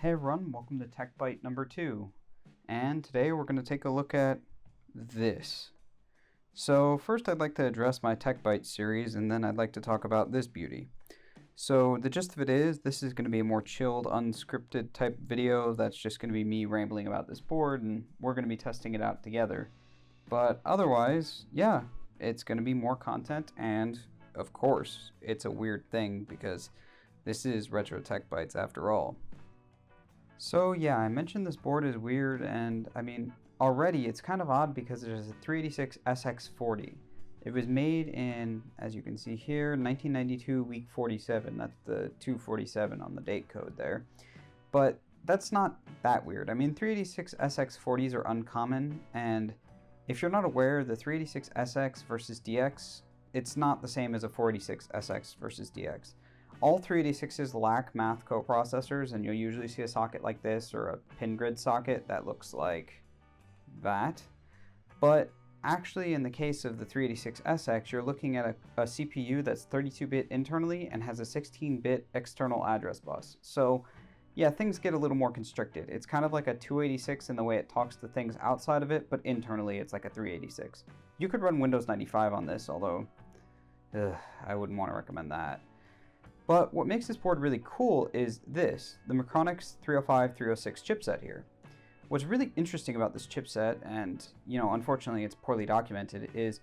Hey everyone, welcome to TechByte number 2, and today we're going to take a look at this. So first I'd like to address my TechByte series, and then I'd like to talk about this beauty. So the gist of it is, this is going to be a more chilled, unscripted type video that's just going to be me rambling about this board, and we're going to be testing it out together. But otherwise, yeah, it's going to be more content, and of course, it's a weird thing because this is RetroTechBytes after all. So yeah, I mentioned this board is weird, and I mean, already it's kind of odd because it is a 386SX It was made in, as you can see here, 1992 week 47. That's the 247 on the date code there. But that's not that weird. I mean, 386SX are uncommon, and if you're not aware, the 386SX versus DX, it's not the same as a 486SX versus DX. All 386s lack math coprocessors, and you'll usually see a socket like this or a pin grid socket that looks like that. But actually, in the case of the 386SX, you're looking at a CPU that's 32-bit internally and has a 16-bit external address bus. So yeah, things get a little more constricted. It's kind of like a 286 in the way it talks to things outside of it, but internally it's like a 386. You could run Windows 95 on this, although I wouldn't want to recommend that. But what makes this board really cool is this, the Macronix 305-306 chipset here. What's really interesting about this chipset, and you know, unfortunately it's poorly documented, is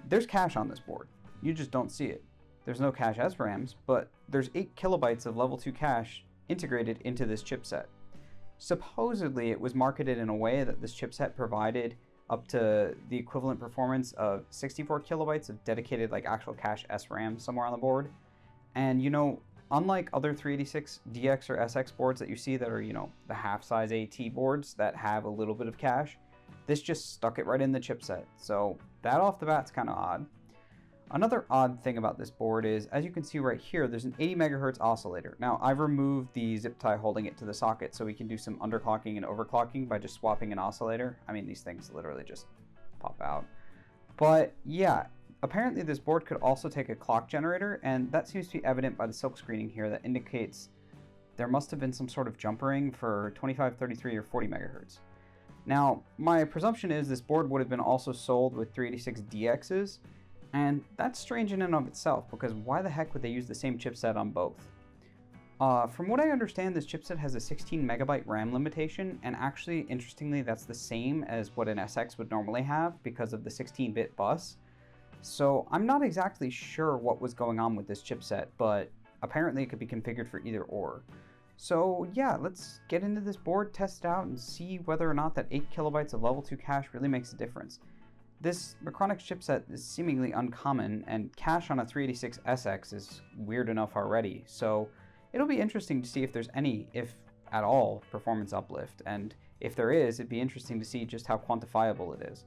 there's cache on this board. You just don't see it. There's no cache SRAMs, but there's 8 kilobytes of level 2 cache integrated into this chipset. Supposedly it was marketed in a way that this chipset provided up to the equivalent performance of 64 kilobytes of dedicated like actual cache SRAM somewhere on the board. And you know, unlike other 386 DX or SX boards that you see that are, you know, the half-size AT boards that have a little bit of cache, this just stuck it right in the chipset. So that off the bat's kind of odd. Another odd thing about this board is, as you can see right here, there's an 80 megahertz oscillator. Now, I've removed the zip tie holding it to the socket so we can do some underclocking and overclocking by just swapping an oscillator. I mean, these things literally just pop out. But yeah, apparently this board could also take a clock generator, and that seems to be evident by the silk screening here that indicates there must have been some sort of jumpering for 25, 33, or 40 megahertz. Now, my presumption is this board would have been also sold with 386 DXs, and that's strange in and of itself, because why the heck would they use the same chipset on both? From what I understand, this chipset has a 16 megabyte RAM limitation, and actually, interestingly, that's the same as what an SX would normally have because of the 16-bit bus. So I'm not exactly sure what was going on with this chipset, but apparently it could be configured for either or. So yeah, let's get into this board, test it out, and see whether or not that 8 kilobytes of level 2 cache really makes a difference. This Macronix chipset is seemingly uncommon, and cache on a 386SX is weird enough already, so it'll be interesting to see if there's any, if at all, performance uplift, and if there is, it'd be interesting to see just how quantifiable it is.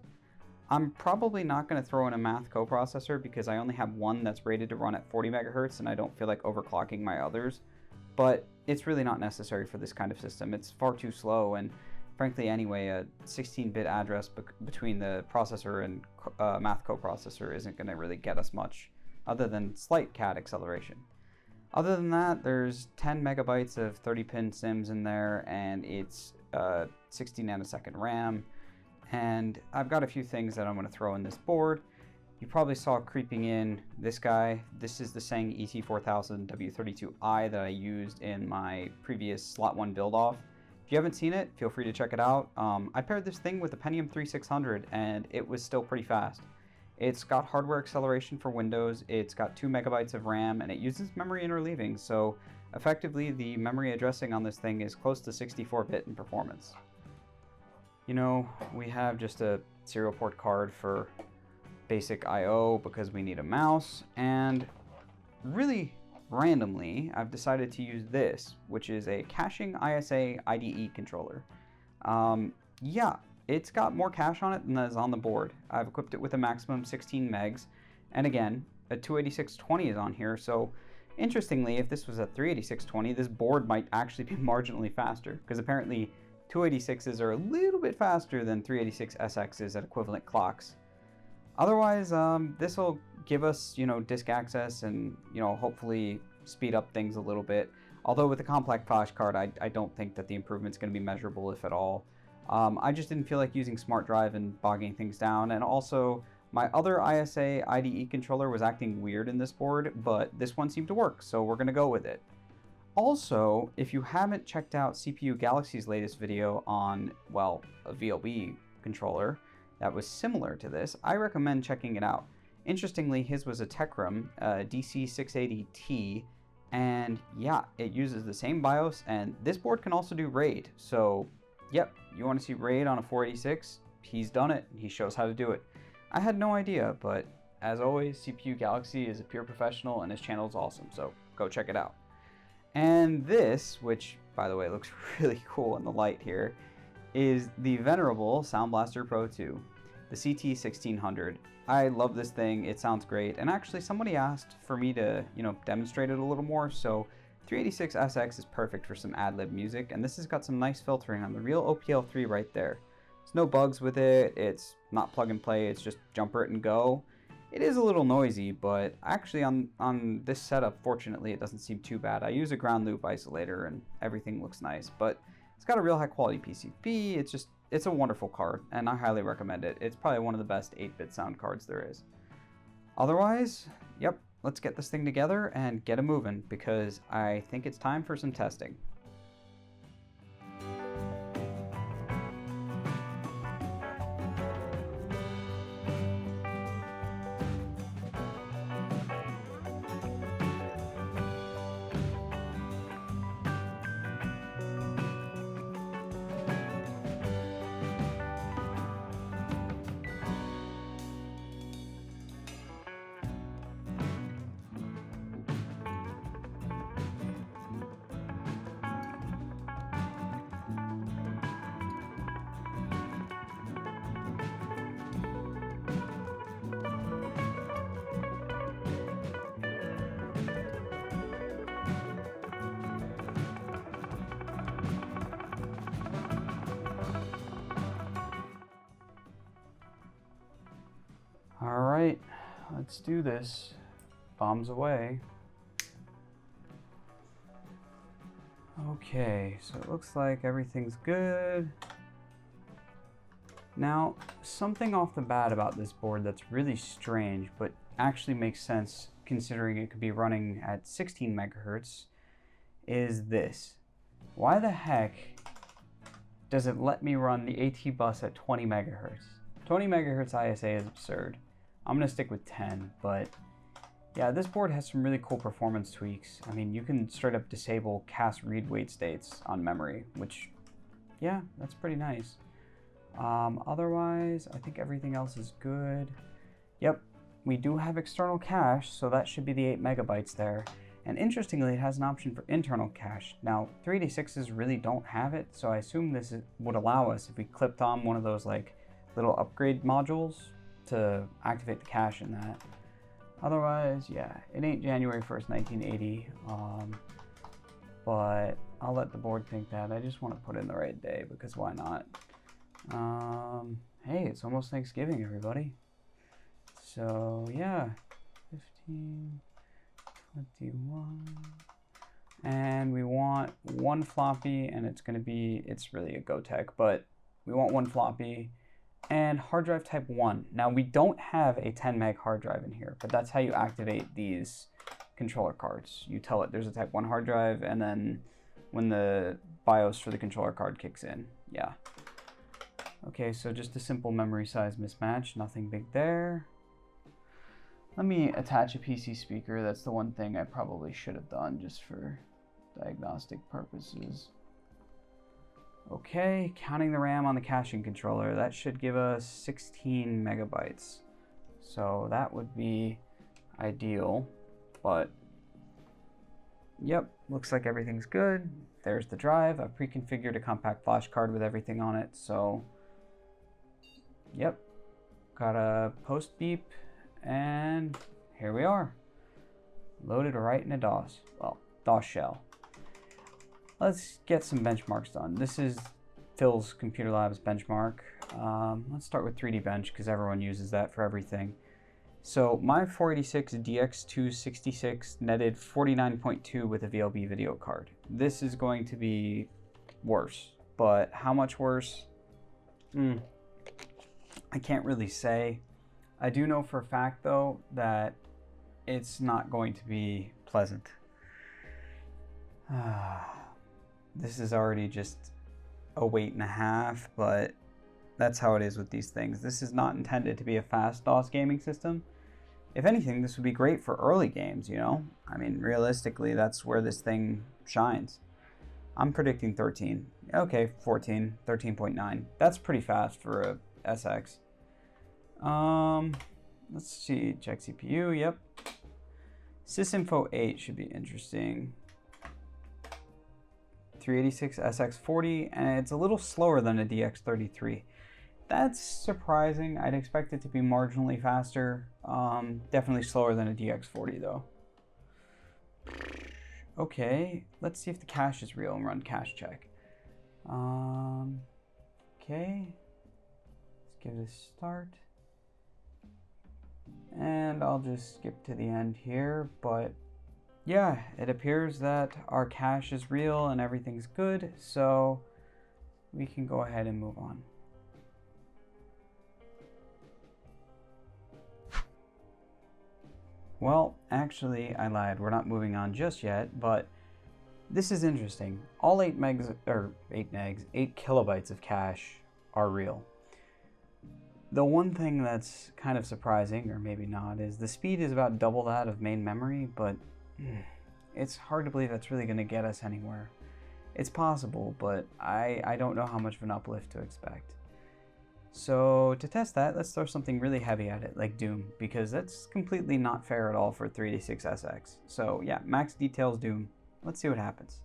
I'm probably not going to throw in a math coprocessor because I only have one that's rated to run at 40 megahertz and I don't feel like overclocking my others, but it's really not necessary for this kind of system. It's far too slow, and frankly anyway, a 16-bit address between the processor and math coprocessor isn't going to really get us much other than slight CAD acceleration. Other than that, there's 10 megabytes of 30-pin sims in there, and it's 60 nanosecond RAM. And I've got a few things that I'm going to throw in this board. You probably saw creeping in this guy. This is the Sang ET4000 W32i that I used in my previous Slot 1 build-off. If you haven't seen it, feel free to check it out. I paired this thing with the Pentium 3600, and it was still pretty fast. It's got hardware acceleration for Windows, it's got 2 megabytes of RAM, and it uses memory interleaving, so effectively the memory addressing on this thing is close to 64-bit in performance. You know, we have just a serial port card for basic I/O because we need a mouse, and really randomly I've decided to use this, which is a caching ISA IDE controller. Yeah, it's got more cache on it than is on the board. I've equipped it with a maximum 16 megs, and again, a 28620 is on here, so interestingly, if this was a 38620, this board might actually be marginally faster, because apparently 286s are a little bit faster than 386SXs at equivalent clocks. Otherwise, this will give us, you know, disk access and, you know, hopefully speed up things a little bit. Although with the compact flash card, I don't think that the improvement's going to be measurable, if at all. I just didn't feel like using smart drive and bogging things down, and also my other ISA IDE controller was acting weird in this board, but this one seemed to work, so we're going to go with it. Also, if you haven't checked out CPU Galaxy's latest video on, well, a VLB controller that was similar to this, I recommend checking it out. Interestingly, his was a Tecrum DC680T, and yeah, it uses the same BIOS, and this board can also do RAID. So, yep, you want to see RAID on a 486? He's done it. He shows how to do it. I had no idea, but as always, CPU Galaxy is a pure professional, and his channel is awesome, so go check it out. And this, which, by the way, looks really cool in the light here, is the venerable Sound Blaster Pro 2, the CT1600. I love this thing, it sounds great, and actually somebody asked for me to, demonstrate it a little more, so 386SX is perfect for some ad-lib music, and this has got some nice filtering on the real OPL3 right there. There's no bugs with it, it's not plug and play, it's just jumper it and go. It is a little noisy, but actually on this setup, fortunately, it doesn't seem too bad. I use a ground loop isolator and everything looks nice, but it's got a real high quality PCB. It's a wonderful card, and I highly recommend it. It's probably one of the best 8-bit sound cards there is. Otherwise, yep, let's get this thing together and get it moving, because I think it's time for some testing. Alright, let's do this. Bombs away. Okay, so it looks like everything's good. Now, something off the bat about this board that's really strange, but actually makes sense considering it could be running at 16 megahertz, is this. Why the heck does it let me run the AT bus at 20 megahertz? 20 megahertz ISA is absurd. I'm going to stick with 10, but yeah, this board has some really cool performance tweaks. I mean, you can straight up disable cast read wait states on memory, which, yeah, that's pretty nice. Otherwise, I think everything else is good. Yep, we do have external cache, so that should be the 8 megabytes there. And interestingly, it has an option for internal cache. Now, 386s really don't have it, so I assume this would allow us, if we clipped on one of those like little upgrade modules, to activate the cache in that. Otherwise, yeah, it ain't January 1st, 1980, but I'll let the board think that. I just want to put in the right day, because why not? Hey, it's almost Thanksgiving, everybody. So, yeah, 15, 21, and we want one floppy, and it's really a GoTech, but we want one floppy, and hard drive type 1. Now, we don't have a 10 meg hard drive in here, but that's how you activate these controller cards. You tell it there's a type 1 hard drive, and then when the BIOS for the controller card kicks in, yeah. Okay, so just a simple memory size mismatch, nothing big there. Let me attach a PC speaker. That's the one thing I probably should have done just for diagnostic purposes. Okay, counting the RAM on the caching controller, that should give us 16 megabytes. So that would be ideal, but yep, looks like everything's good. There's the drive. I've pre-configured a compact flash card with everything on it, so yep, got a post beep, and here we are. Loaded right in a DOS, well, DOS shell. Let's get some benchmarks done. This is Phil's Computer Labs benchmark. Let's start with 3D Bench because everyone uses that for everything. So my 486 DX266 netted 49.2 with a VLB video card. This is going to be worse, but how much worse? I can't really say. I do know for a fact though that it's not going to be pleasant. This is already just a wait and a half, but that's how it is with these things. This is not intended to be a fast DOS gaming system. If anything, this would be great for early games, you know? I mean, realistically, that's where this thing shines. I'm predicting 13. Okay, 14, 13.9. That's pretty fast for a SX. Let's see, check CPU, yep. Sysinfo 8 should be interesting. 386SX and it's a little slower than a DX33. That's surprising. I'd expect it to be marginally faster. Definitely slower than a DX40 though. Okay, let's see if the cache is real and run cache check. Okay, let's give it a start. And I'll just skip to the end here, but yeah, it appears that our cache is real and everything's good, so we can go ahead and move on. Well, actually, I lied. We're not moving on just yet, but this is interesting. All 8 kilobytes of cache are real. The one thing that's kind of surprising, or maybe not, is the speed is about double that of main memory, but it's hard to believe that's really going to get us anywhere. It's possible, but I don't know how much of an uplift to expect. So to test that, let's throw something really heavy at it, like Dune, because that's completely not fair at all for 386SX. So yeah, max details Dune. Let's see what happens.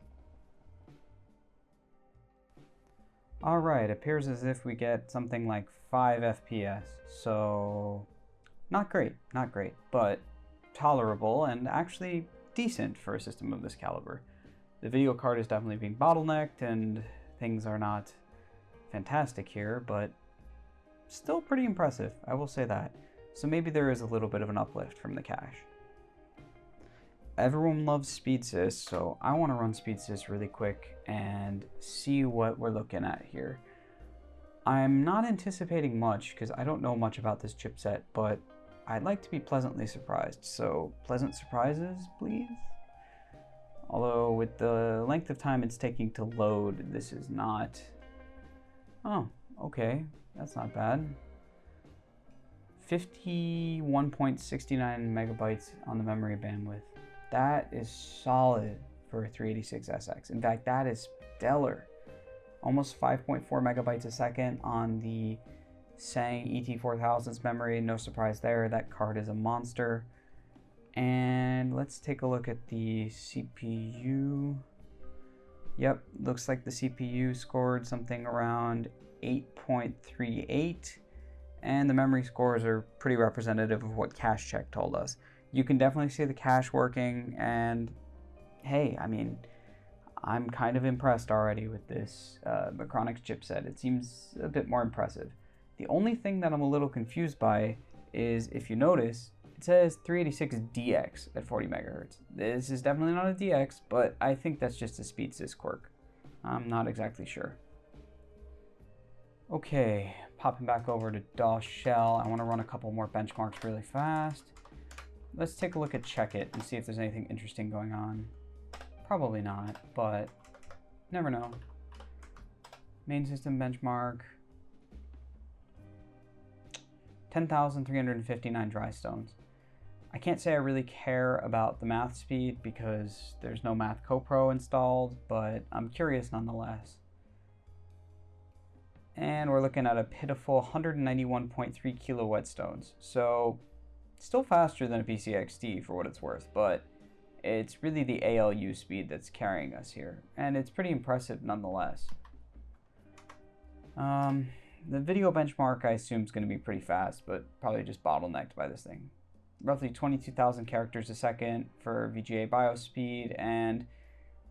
Alright, appears as if we get something like 5 FPS, so not great, but tolerable and actually decent for a system of this caliber. The video card is definitely being bottlenecked and things are not fantastic here, but still pretty impressive, I will say that. So maybe there is a little bit of an uplift from the cache. Everyone loves SpeedSys, so I want to run SpeedSys really quick and see what we're looking at here. I'm not anticipating much because I don't know much about this chipset, but I'd like to be pleasantly surprised, so pleasant surprises, please? Although with the length of time it's taking to load, this is not... Oh, okay, that's not bad. 51.69 megabytes on the memory bandwidth. That is solid for a 386SX. In fact, that is stellar. Almost 5.4 megabytes a second on the Sang ET4000's memory. No surprise there, that card is a monster. And let's take a look at the CPU. Yep, looks like the CPU scored something around 8.38. And the memory scores are pretty representative of what cache check told us. You can definitely see the cache working, and hey, I mean, I'm kind of impressed already with this Macronix chipset. It seems a bit more impressive. The only thing that I'm a little confused by is, if you notice, it says 386DX at 40 megahertz. This is definitely not a DX, but I think that's just a SpeedSys quirk. I'm not exactly sure. Okay, popping back over to DOS shell. I want to run a couple more benchmarks really fast. Let's take a look at Checkit and see if there's anything interesting going on. Probably not, but never know. Main system benchmark. 10,359 dry stones. I can't say I really care about the math speed because there's no Math CoPro installed, but I'm curious nonetheless. And we're looking at a pitiful 191.3 kilo whetstones. So still faster than a PCXD for what it's worth, but it's really the ALU speed that's carrying us here, and it's pretty impressive nonetheless. The video benchmark I assume is going to be pretty fast, but probably just bottlenecked by this thing. Roughly 22,000 characters a second for VGA BIOS speed and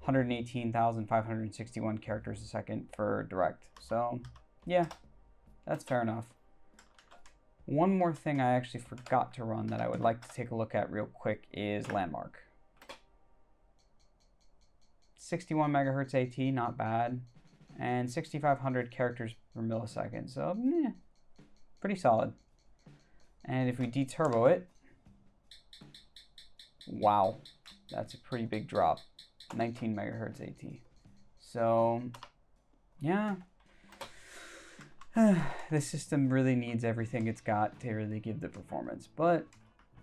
118,561 characters a second for direct. So yeah, that's fair enough. One more thing I actually forgot to run that I would like to take a look at real quick is Landmark. 61 megahertz AT, not bad, and 6,500 characters per millisecond, so pretty solid. And if we deturbo it, wow, that's a pretty big drop, 19 megahertz AT. So yeah, the system really needs everything it's got to really give the performance, but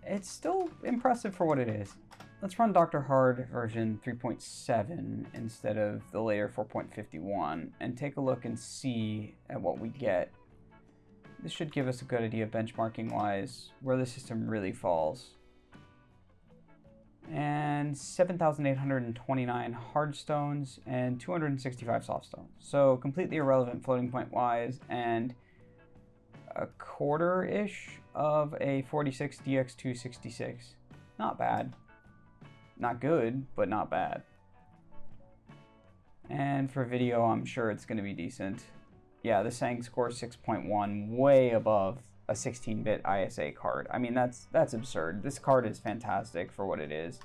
it's still impressive for what it is. Let's run Dr. Hard version 3.7 instead of the later 4.51 and take a look and see at what we get. This should give us a good idea benchmarking wise where the system really falls. And 7,829 hard stones and 265 soft stones. So completely irrelevant floating point wise, and a quarter-ish of a 46 DX266. Not bad. Not good, but not bad. And for video, I'm sure it's going to be decent. Yeah, the Sang score 6.1, way above a 16-bit ISA card. I mean, that's absurd. This card is fantastic for what it is.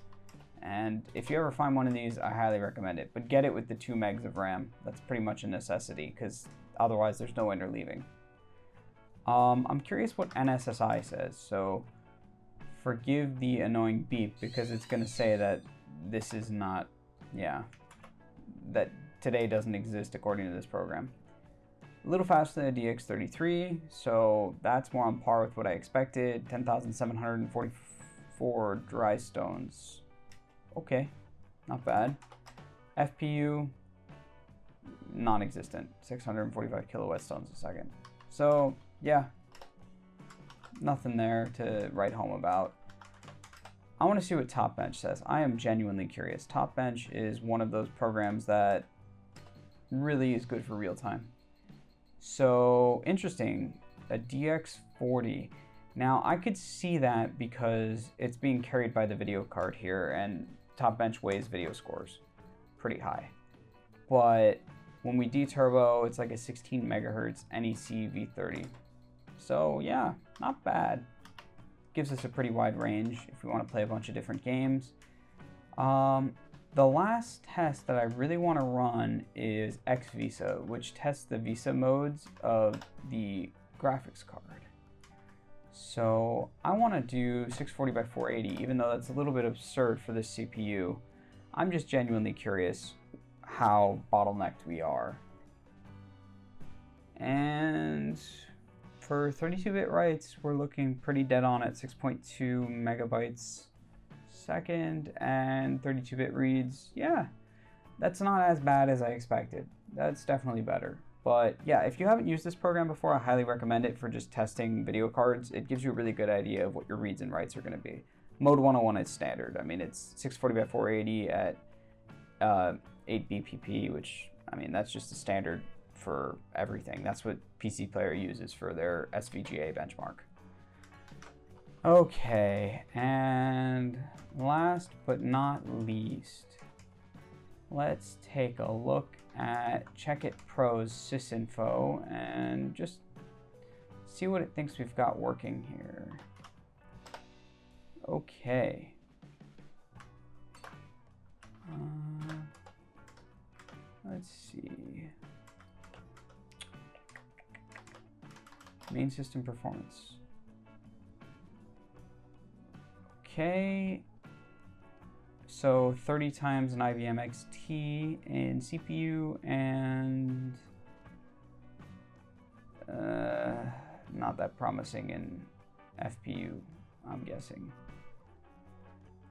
And if you ever find one of these, I highly recommend it. But get it with the 2 megs of RAM. That's pretty much a necessity, because otherwise there's no interleaving. I'm curious what NSSI says, so forgive the annoying beep, because it's going to say that this is not, that today doesn't exist according to this program. A little faster than a DX33, so that's more on par with what I expected. 10,744 dry stones. Okay, not bad. FPU, non-existent. 645 kilowatt stones a second. So, yeah, nothing there to write home about. I want to see what TopBench says. I am genuinely curious. TopBench is one of those programs that really is good for real time. So interesting, a DX40. Now I could see that because it's being carried by the video card here, and TopBench weighs video scores pretty high. But when we deturbo, it's like a 16 megahertz NEC V30. So yeah, not bad. Gives us a pretty wide range if we want to play a bunch of different games. The last test that I really want to run is XVIVO, which tests the VISA modes of the graphics card. So I want to do 640 by 480, even though that's a little bit absurd for this CPU. I'm just genuinely curious how bottlenecked we are. And for 32-bit writes, we're looking pretty dead on at 6.2 megabytes second, and 32-bit reads, yeah, that's not as bad as I expected. That's definitely better. But yeah, if you haven't used this program before, I highly recommend it for just testing video cards. It gives you a really good idea of what your reads and writes are going to be. Mode 101 is standard. I mean, it's 640 by 480 at 8 BPP, which, I mean, that's just the standard for everything. That's what PC Player uses for their SVGA benchmark. Okay, and last but not least, let's take a look at Checkit Pro's sysinfo and just see what it thinks we've got working here. Okay. Let's see. Main system performance. Okay, so 30 times an IBM XT in CPU, and not that promising in FPU, I'm guessing.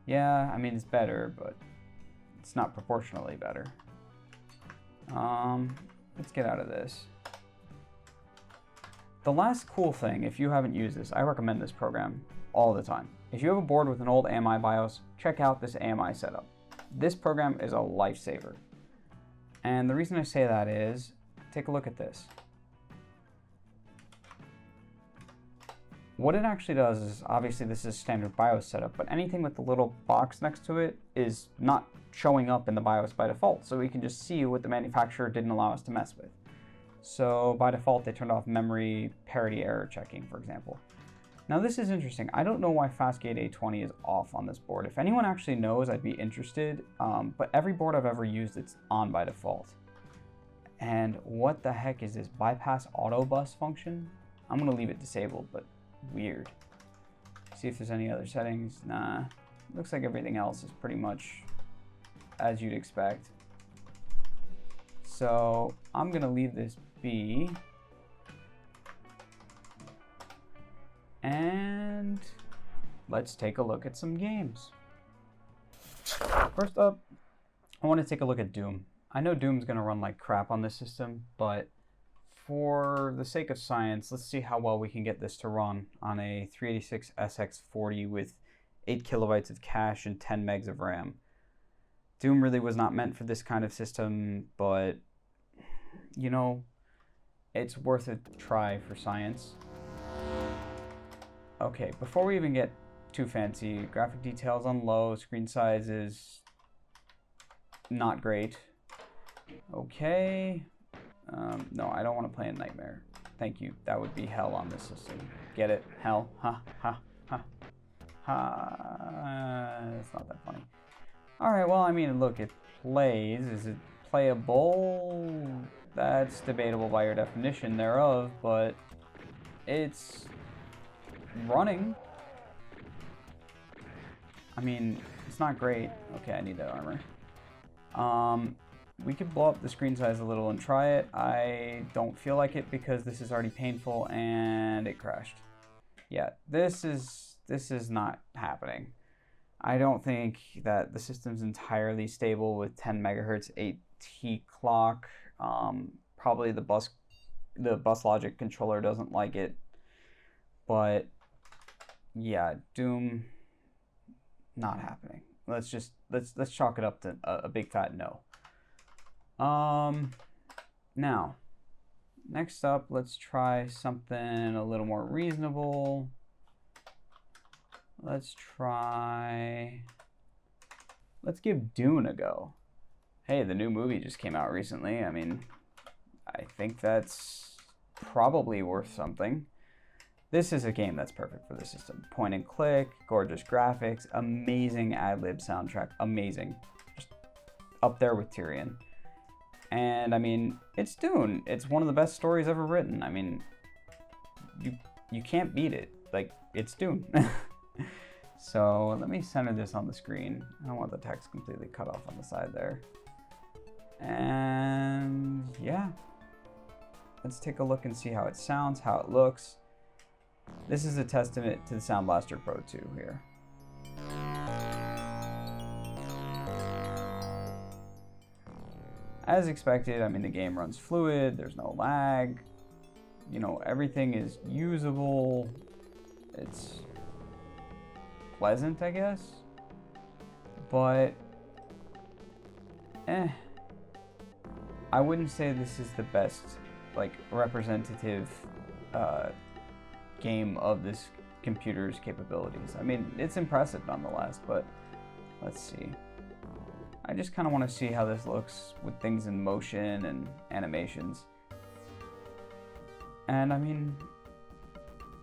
Yeah, I mean, it's better, but it's not proportionally better. Let's get out of this. The last cool thing, if you haven't used this, I recommend this program all the time. If you have a board with an old AMI BIOS, check out this AmiSetup. This program is a lifesaver. And the reason I say that is, take a look at this. What it actually does is, obviously this is standard BIOS setup, but anything with the little box next to it is not showing up in the BIOS by default. So we can just see what the manufacturer didn't allow us to mess with. So by default, they turned off memory parity error checking, for example. Now this is interesting. I don't know why Fastgate A20 is off on this board. If anyone actually knows, I'd be interested. But every board I've ever used, it's on by default. And what the heck is this bypass auto bus function? I'm gonna leave it disabled, but weird. See if there's any other settings. Nah, looks like everything else is pretty much as you'd expect. So I'm gonna leave this be. And let's take a look at some games. First up, I want to take a look at Doom. I know Doom's going to run like crap on this system, but for the sake of science, let's see how well we can get this to run on a 386SX with 8 kilobytes of cache and 10 megs of RAM. Doom really was not meant for this kind of system, but you know, it's worth a try for science. Okay, before we even get too fancy, graphic details on low, screen size is not great. Okay. No, I don't want to play in Nightmare. Thank you. That would be hell on this system. Get it? Hell. Ha, ha, ha, ha. It's not that funny. Alright, well, I mean, look, it plays. Is it playable? That's debatable by your definition thereof, but it's running. I mean, it's not great. Okay, I need that armor. We could blow up the screen size a little and try it. I don't feel like it because this is already painful and it crashed. Yeah, this is not happening. I don't think that the system's entirely stable with 10 megahertz 8T clock. Probably the bus logic controller doesn't like it, but yeah, Doom, not happening. Let's chalk it up to a big fat no. Now, next up, let's try something a little more reasonable. Let's give Dune a go. Hey, the new movie just came out recently. I mean, I think that's probably worth something. This is a game that's perfect for the system. Point and click, gorgeous graphics, amazing ad-lib soundtrack, amazing. Just up there with Tyrion. And I mean, it's Dune. It's one of the best stories ever written. I mean, you can't beat it. Like, it's Dune. So let me center this on the screen. I don't want the text completely cut off on the side there. And yeah, let's take a look and see how it sounds, how it looks. This is a testament to the Sound Blaster Pro 2 here. As expected, I mean, the game runs fluid, there's no lag, you know, everything is usable, it's pleasant, I guess, but I wouldn't say this is the best, like, representative game of this computer's capabilities. I mean, it's impressive nonetheless, but let's see. I just kind of want to see how this looks with things in motion and animations. And I mean,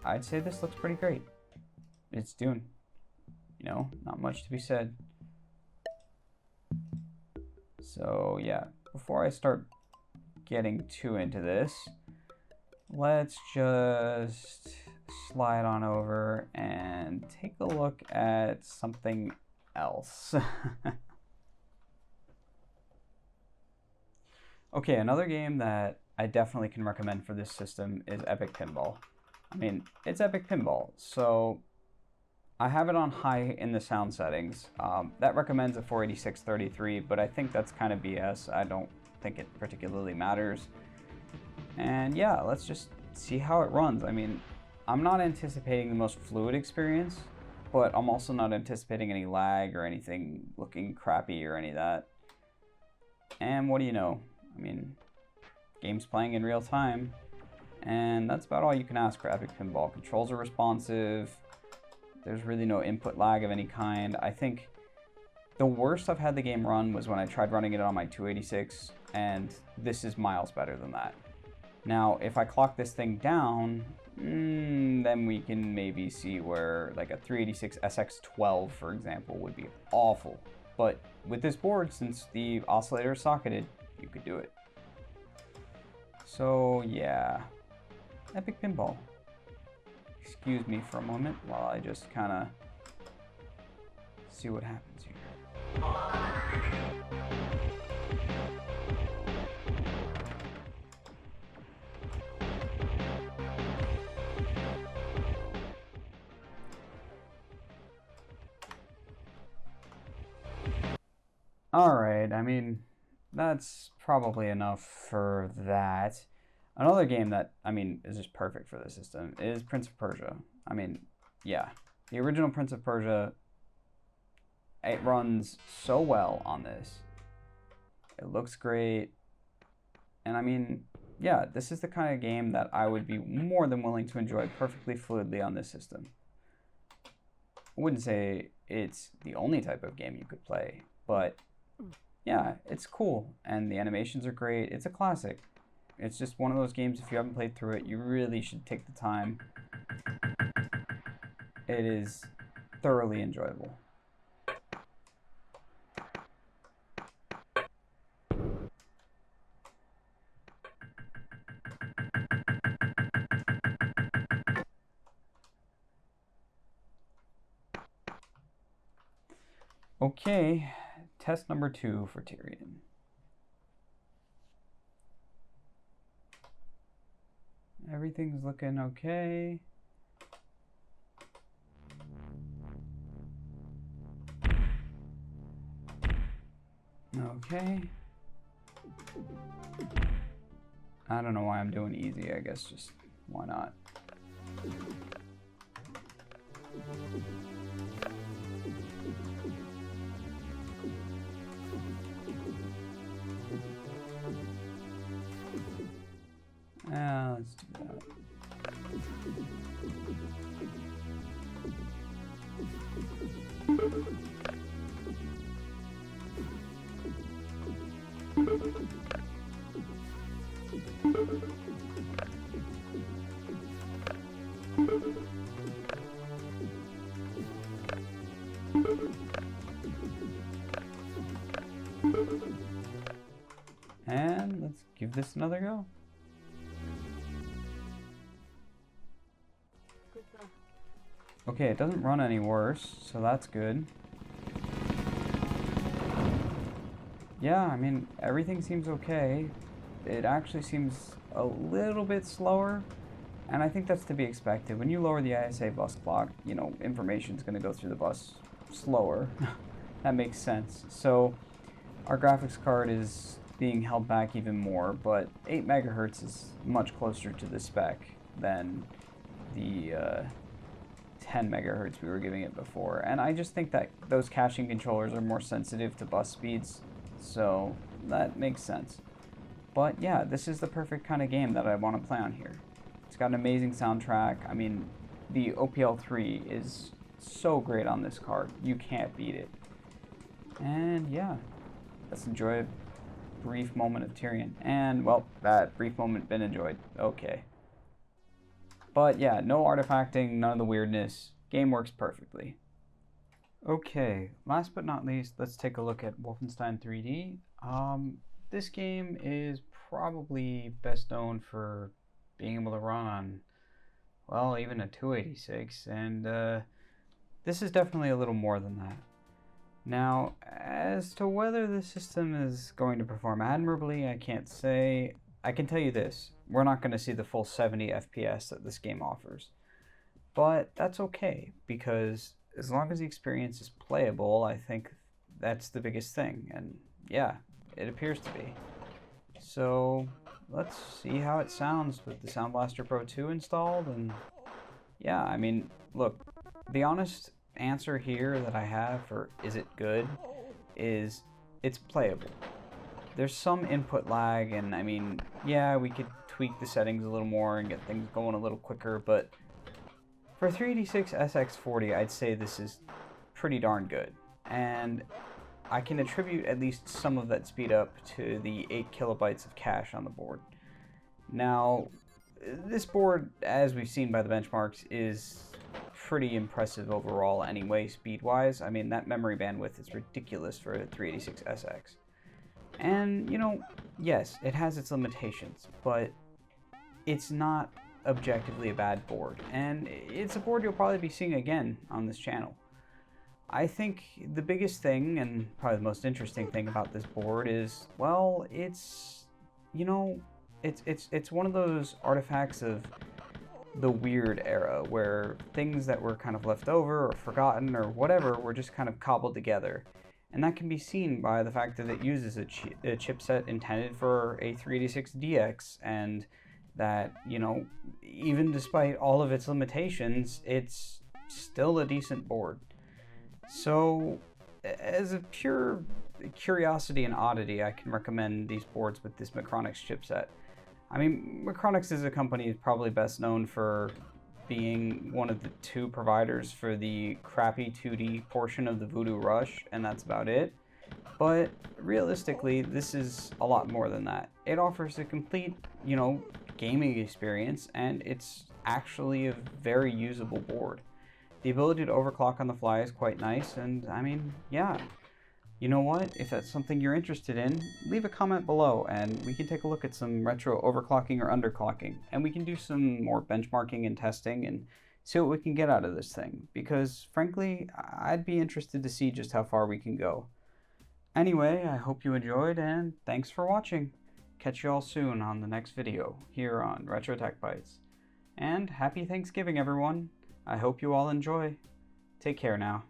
I'd say this looks pretty great. It's Dune. You know, not much to be said. So yeah, before I start getting too into this, let's just slide on over and take a look at something else. Okay, another game that I definitely can recommend for this system is Epic Pinball. I mean, it's Epic Pinball, so I have it on high in the sound settings. That recommends a 486/33, but I think that's kind of BS. I don't think it particularly matters. And yeah, let's just see how it runs. I mean, I'm not anticipating the most fluid experience, but I'm also not anticipating any lag or anything looking crappy or any of that. And what do you know? I mean, game's playing in real time, and that's about all you can ask for Epic Pinball. Controls are responsive. There's really no input lag of any kind. I think the worst I've had the game run was when I tried running it on my 286, and this is miles better than that. Now, if I clock this thing down, then we can maybe see where like a 386SX for example, would be awful. But with this board, since the oscillator is socketed, you could do it. So yeah, epic pinball. Excuse me for a moment while I just kind of see what happens here. Alright, I mean, that's probably enough for that. Another game that, I mean, is just perfect for the system is Prince of Persia. I mean, yeah, the original Prince of Persia, it runs so well on this. It looks great. And I mean, yeah, this is the kind of game that I would be more than willing to enjoy perfectly fluidly on this system. I wouldn't say it's the only type of game you could play, but yeah, it's cool. And the animations are great. It's a classic. It's just one of those games, if you haven't played through it, you really should take the time. It is thoroughly enjoyable. Okay, test number 2 for Tyrion. Everything's looking okay. Okay. I don't know why I'm doing easy, I guess just why not. Let's do that. And let's give this another go. Okay, it doesn't run any worse, so that's good. Yeah, I mean, everything seems okay. It actually seems a little bit slower, and I think that's to be expected. When you lower the ISA bus clock, you know, information's going to go through the bus slower. That makes sense. So our graphics card is being held back even more, but 8 megahertz is much closer to the spec than the 10 megahertz we were giving it before. And I just think that those caching controllers are more sensitive to bus speeds, so that makes sense. But yeah, this is the perfect kind of game that I want to play on here. It's got an amazing soundtrack. I mean, the OPL3 is so great on this card. You can't beat it. And yeah, let's enjoy a brief moment of Tyrion. And, well, that brief moment been enjoyed. Okay. But yeah, no artifacting, none of the weirdness. Game works perfectly. Okay, last but not least, let's take a look at Wolfenstein 3D. This game is probably best known for being able to run on, well, even a 286, and this is definitely a little more than that. Now, as to whether the system is going to perform admirably, I can't say. I can tell you this, we're not going to see the full 70 FPS that this game offers. But that's okay, because as long as the experience is playable, I think that's the biggest thing. And yeah, it appears to be. So let's see how it sounds with the Sound Blaster Pro 2 installed. And yeah, I mean, look, the honest answer here that I have for is it good is it's playable. There's some input lag, and I mean, yeah, we could tweak the settings a little more and get things going a little quicker, but for 386SX I'd say this is pretty darn good. And I can attribute at least some of that speed up to the 8 kilobytes of cache on the board. Now, this board, as we've seen by the benchmarks, is pretty impressive overall anyway, speed-wise. I mean, that memory bandwidth is ridiculous for a 386SX. And, you know, yes, it has its limitations, but it's not objectively a bad board. And it's a board you'll probably be seeing again on this channel. I think the biggest thing, and probably the most interesting thing about this board is, well, it's, you know, it's one of those artifacts of the weird era where things that were kind of left over or forgotten or whatever were just kind of cobbled together. And that can be seen by the fact that it uses a chipset intended for a 386DX, and that, you know, even despite all of its limitations, it's still a decent board. So, as a pure curiosity and oddity, I can recommend these boards with this Macronix chipset. I mean, Macronix is a company probably best known for being one of the two providers for the crappy 2D portion of the Voodoo Rush, and that's about it. But realistically, this is a lot more than that. It offers a complete, you know, gaming experience, and it's actually a very usable board. The ability to overclock on the fly is quite nice, and I mean, yeah. You know what? If that's something you're interested in, leave a comment below and we can take a look at some retro overclocking or underclocking, and we can do some more benchmarking and testing and see what we can get out of this thing, because frankly, I'd be interested to see just how far we can go. Anyway, I hope you enjoyed, and thanks for watching. Catch you all soon on the next video here on RetroTechBytes. And happy Thanksgiving, everyone. I hope you all enjoy. Take care now.